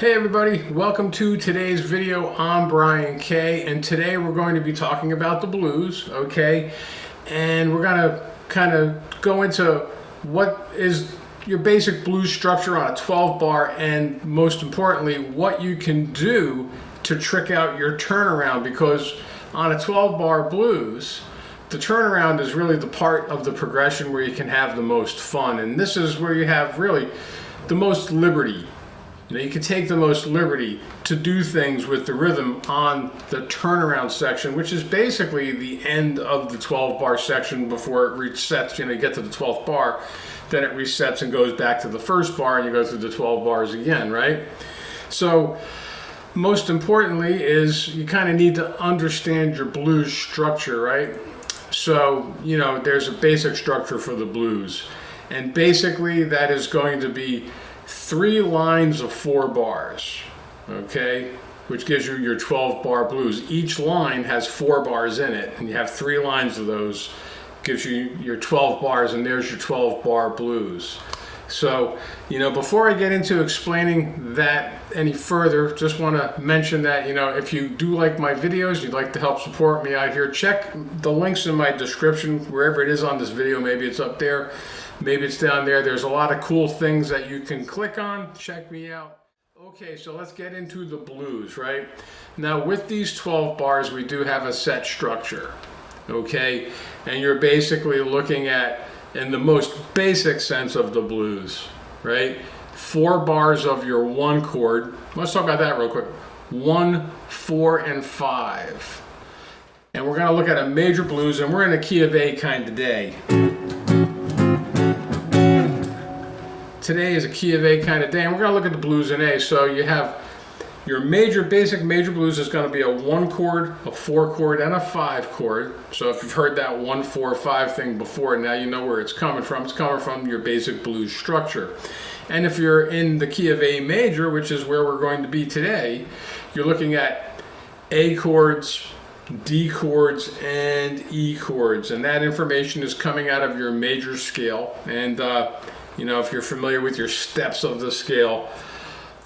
Hey everybody, welcome to today's video. I'm Brian K, and today we're going to be talking about the blues, okay? And we're going to kind of go into what is your basic blues structure on a 12 bar, and most importantly, what you can do to trick out your turnaround, because on a 12 bar blues, the turnaround is really the part of the progression where you can have the most fun, and this is where you have really the most liberty. You can take the most liberty to do things with the rhythm on the turnaround section, which is basically the end of the 12 bar section before it resets. You get to the 12th bar, then it resets and goes back to the first bar, and you go through the 12 bars again, right? So most importantly is you kind of need to understand your blues structure, right? So, there's a basic structure for the blues, and basically that is going to be 3 lines of 4 bars, okay, which gives you your 12 bar blues. Each line has 4 bars in it, and you have 3 lines of those, gives you your 12 bars, and there's your 12 bar blues. So, before I get into explaining that any further, just want to mention that, if you do like my videos, you'd like to help support me out here, check the links in my description, wherever it is on this video. Maybe it's up there, maybe it's down there. There's a lot of cool things that you can click on. Check me out. Okay, so let's get into the blues, right? Now, with these 12 bars, we do have a set structure, okay? And you're basically looking at, in the most basic sense of the blues, right? 4 bars of your 1 chord. Let's talk about that real quick. 1, 4, and 5. And we're going to look at a major blues, and we're in a key of A kind of day. Today is a key of A kind of day, and we're going to look at the blues in A. So you have your basic major blues is going to be a 1 chord, a 4 chord, and a 5 chord. So if you've heard that 1, 4, 5 thing before, now you know where it's coming from. It's coming from your basic blues structure. And if you're in the key of A major, which is where we're going to be today, you're looking at A chords, D chords, and E chords. And that information is coming out of your major scale. And if you're familiar with your steps of the scale,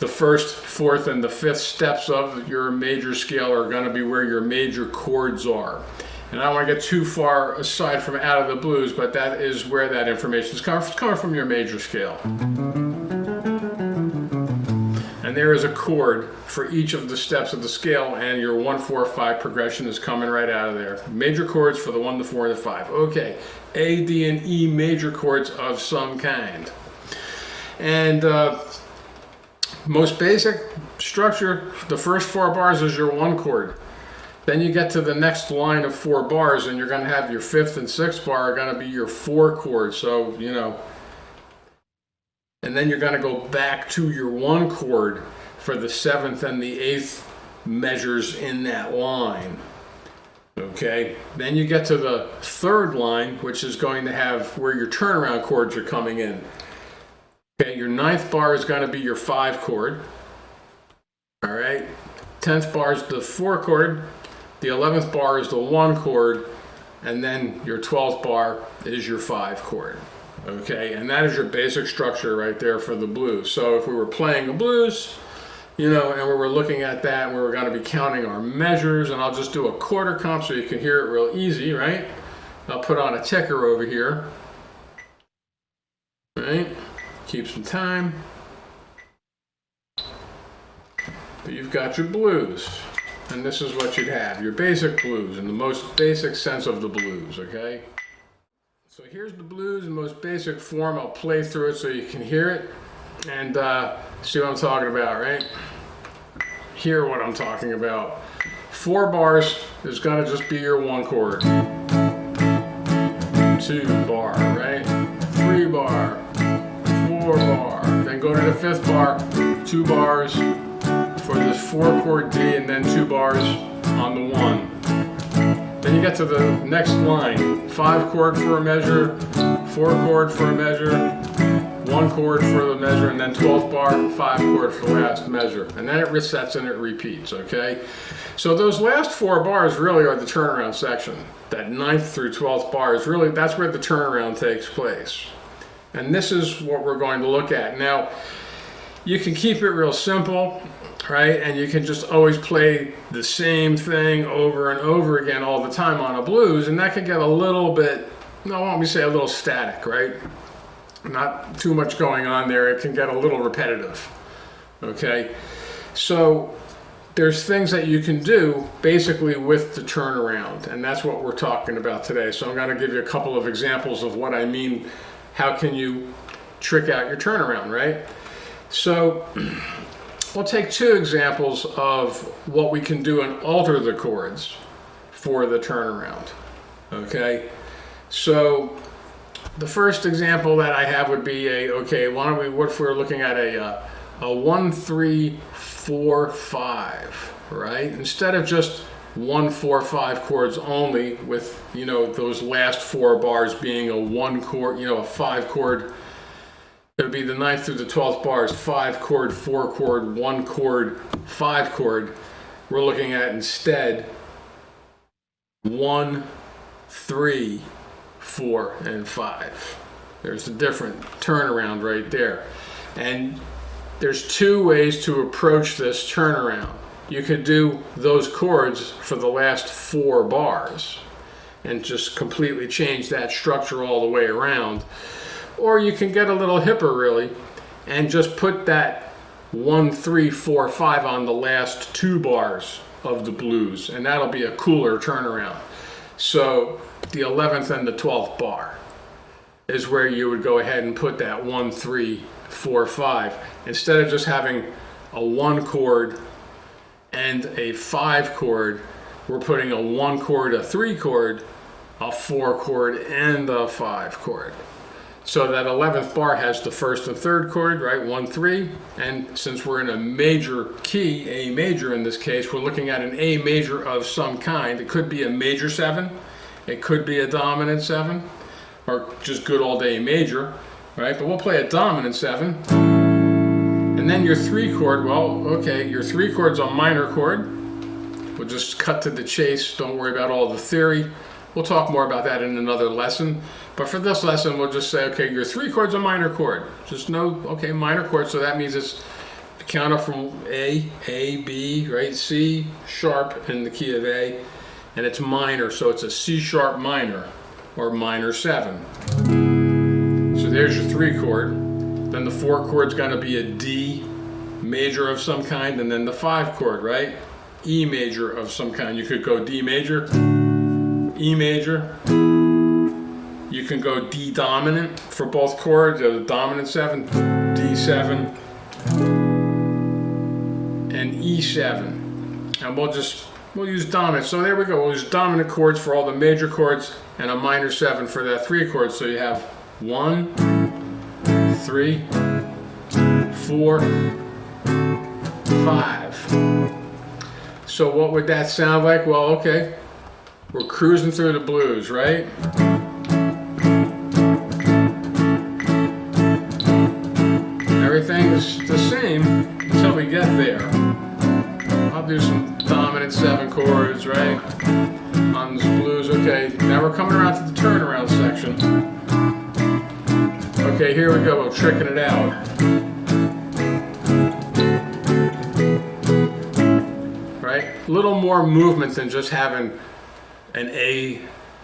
the 1st, 4th, and the 5th steps of your major scale are going to be where your major chords are. And I don't want to get too far aside from out of the blues, but that is where that information is coming from your major scale. And there is a chord for each of the steps of the scale, and your 1, 4, 5 progression is coming right out of there. Major chords for the 1, the 4, and the 5. Okay, A, D, and E major chords of some kind. And most basic structure, the first 4 bars is your 1 chord. Then you get to the next line of 4 bars, and you're going to have your 5th and 6th bar are going to be your 4 chords. So, and then you're going to go back to your 1 chord for the 7th and the 8th measures in that line. Okay, then you get to the 3rd line, which is going to have where your turnaround chords are coming in. Okay, your 9th bar is going to be your 5 chord. All right, 10th bar is the 4 chord. The 11th bar is the 1 chord. And then your 12th bar is your 5 chord. Okay, and that is your basic structure right there for the blues. So if we were playing a blues, and we were looking at that, and we were going to be counting our measures, and I'll just do a quarter comp so you can hear it real easy, right? I'll put on a ticker over here. All right. Keep some time. But you've got your blues, and this is what you'd have, your basic blues in the most basic sense of the blues, okay? So here's the blues in the most basic form. I'll play through it so you can hear it and see what I'm talking about, right? Hear what I'm talking about. 4 bars is going to just be your 1 chord. 2 bar, right? 3 bar. 4 bar, then go to the 5th bar, 2 bars for this 4 chord D, and then 2 bars on the 1. Then you get to the next line, 5 chord for a measure, 4 chord for a measure, 1 chord for the measure, and then 12th bar, 5 chord for the last measure. And then it resets and it repeats, okay? So those last 4 bars really are the turnaround section. That 9th through 12th bar is really, that's where the turnaround takes place. And this is what we're going to look at. Now, you can keep it real simple, right? And you can just always play the same thing over and over again all the time on a blues, and that can get a little bit, no, why don't we say a little static, right? Not too much going on there. It can get a little repetitive, okay? So there's things that you can do basically with the turnaround, and that's what we're talking about today. So I'm going to give you a couple of examples of what I mean. How can you trick out your turnaround, right? So we'll take two examples of what we can do and alter the chords for the turnaround, okay? So the first example that I have would be what if we're looking at a 1, 3, 4, 5, right? Instead of just 1, 4, 5 chords only, with those last 4 bars being a 1 chord, a 5 chord. It would be the 9th through the 12th bars, 5 chord, 4 chord, 1 chord, 5 chord. We're looking at instead 1, 3, 4, and 5. There's a different turnaround right there. And there's two ways to approach this turnaround. You could do those chords for the last 4 bars and just completely change that structure all the way around. Or you can get a little hipper really and just put that 1, 3, 4, 5 on the last 2 bars of the blues, and that'll be a cooler turnaround. So the 11th and the 12th bar is where you would go ahead and put that 1, 3, 4, 5. Instead of just having a 1 chord and a 5 chord, we're putting a 1 chord, a 3 chord, a 4 chord, and a 5 chord. So that 11th bar has the 1st and 3rd chord, right? 1, 3. And since we're in a major key, A major in this case, we're looking at an A major of some kind. It could be a major 7. It could be a dominant 7. Or just good old A major, right? But we'll play a dominant 7. And then your 3 chord, your 3 chord's a minor chord. We'll just cut to the chase. Don't worry about all the theory. We'll talk more about that in another lesson. But for this lesson, we'll just say, okay, your 3 chord's a minor chord. Just know, okay, minor chord, so that means it's count up from A, B, right? C sharp in the key of A, and it's minor, so it's a C sharp minor, or minor 7. So there's your 3 chord. Then the 4 chord's gonna be a D major of some kind, and then the 5 chord, right? E major of some kind. You could go D major, E major. You can go D dominant for both chords, the dominant 7, D7, and E7. And we'll use dominant. So there we go. We'll use dominant chords for all the major chords and a minor 7 for that 3 chords. So you have 1, 3, 4, 5. So what would that sound like? Well, okay, we're cruising through the blues, right? Everything is the same until we get there. I'll do some dominant 7 chords, right? On this blues. Okay, now we're coming around to the turnaround section. Okay, here we go. We're tricking it out. Right? A little more movement than just having an A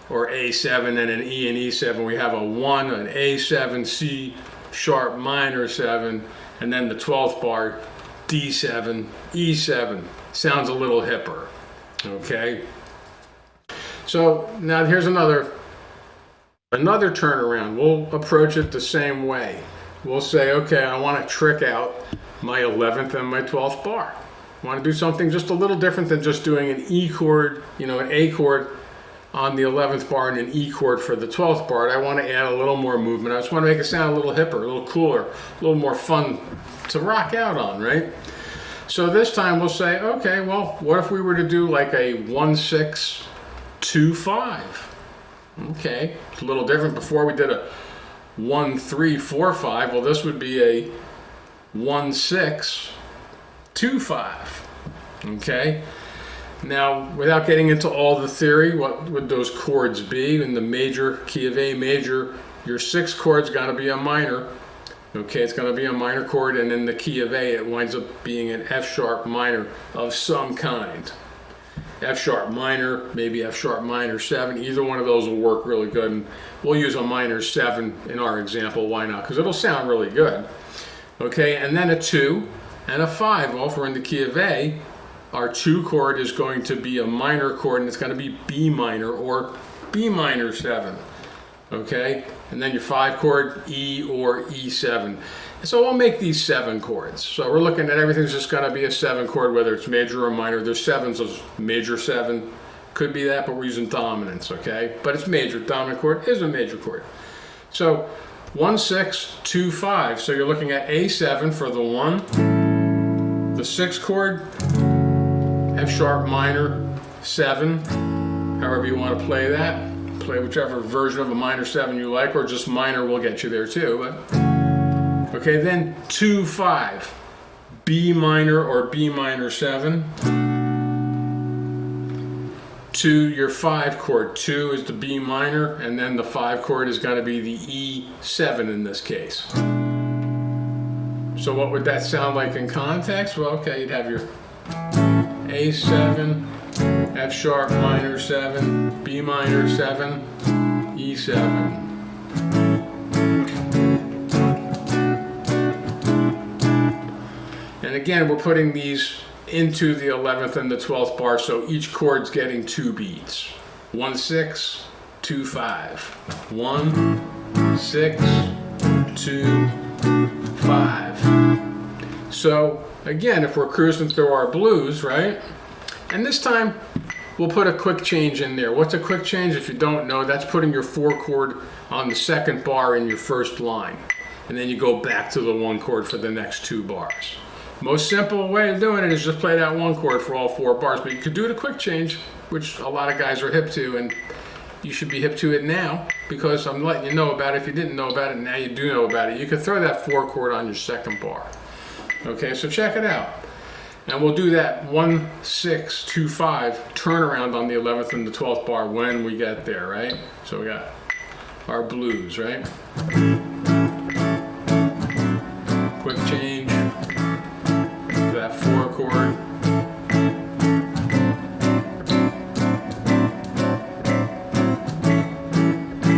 or A7 and an E and E7. We have a 1, an A7, C sharp minor 7, and then the 12th bar, D7, E7. Sounds a little hipper, okay? So now here's another turnaround. We'll approach it the same way. We'll say, okay, I want to trick out my 11th and my 12th bar. I want to do something just a little different than just doing an E chord, an A chord on the 11th bar and an E chord for the 12th bar. I want to add a little more movement. I just want to make it sound a little hipper, a little cooler, a little more fun to rock out on, right? So this time we'll say, okay, well, what if we were to do like a 1, 6, 2, 5? Okay, it's a little different. Before we did a 1, 3, 4, 5. Well, this would be a 1, 6, 2, 5. Okay. Now, without getting into all the theory, what would those chords be? In the major, key of A major, your 6th chord's got to be a minor. Okay, it's going to be a minor chord, and in the key of A, it winds up being an F sharp minor of some kind. F sharp minor, maybe F sharp minor 7. Either one of those will work really good. And we'll use a minor 7 in our example. Why not? Because it'll sound really good. Okay, and then a 2 and a 5. Well, if we're in the key of A, our 2 chord is going to be a minor chord, and it's going to be B minor or B minor 7. Okay, and then your 5 chord, E or E7. So we'll make these 7 chords. So we're looking at everything's just going to be a 7 chord, whether it's major or minor. There's 7s of major 7. Could be that, but we're using dominants, okay? But it's major. Dominant chord is a major chord. So 1, 6, 2, 5. So you're looking at A7 for the 1. The 6 chord, F sharp minor 7. However you want to play that. Play whichever version of a minor 7 you like, or just minor will get you there too. But okay, then 2, 5, B minor or B minor 7. To your 5 chord, 2 is the B minor, and then the 5 chord is going to be the E7 in this case. So what would that sound like in context? Well, okay, you'd have your A7, F sharp minor 7, B minor 7, E7. And again, we're putting these into the 11th and the 12th bar, so each chord's getting 2 beats. 1, 6, 2, 5. 1, 6, 2, 5. So again, if we're cruising through our blues, right? And this time, we'll put a quick change in there. What's a quick change? If you don't know, that's putting your 4 chord on the 2nd bar in your 1st line. And then you go back to the 1 chord for the next 2 bars. Most simple way of doing it is just play that 1 chord for all 4 bars. But you could do the quick change, which a lot of guys are hip to, and you should be hip to it now, because I'm letting you know about it. If you didn't know about it, now you do know about it. You could throw that 4 chord on your 2nd bar. Okay, so check it out. And we'll do that 1, 6, 2, 5 turnaround on the 11th and the 12th bar when we get there, right? So we got our blues, right? Quick change to that 4 chord.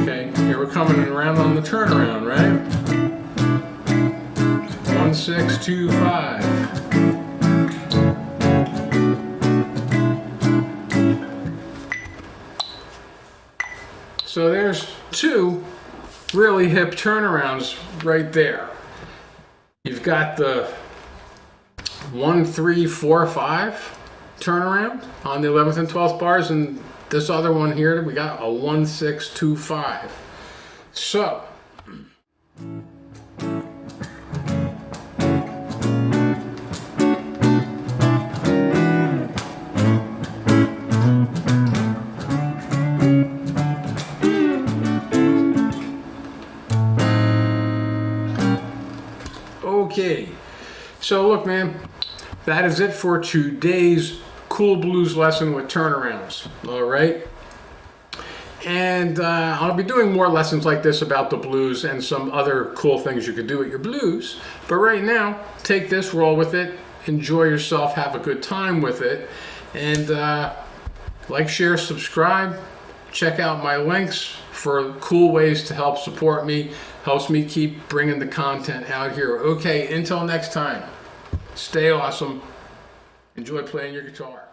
Okay, here we're coming around on the turnaround, right? 1, 6, 2, 5. So there's 2 really hip turnarounds right there. You've got the 1, 3, 4, 5 turnaround on the 11th and 12th bars, and this other one here, we got a 1, 6, 2, 5. So okay, so look, man, that is it for today's cool blues lesson with turnarounds. All right, and I'll be doing more lessons like this about the blues and some other cool things you could do with your blues. But right now, take this, roll with it, enjoy yourself, have a good time with it, and like, share, subscribe. Check out my links for cool ways to help support me. Helps me keep bringing the content out here. Okay, until next time, stay awesome. Enjoy playing your guitar.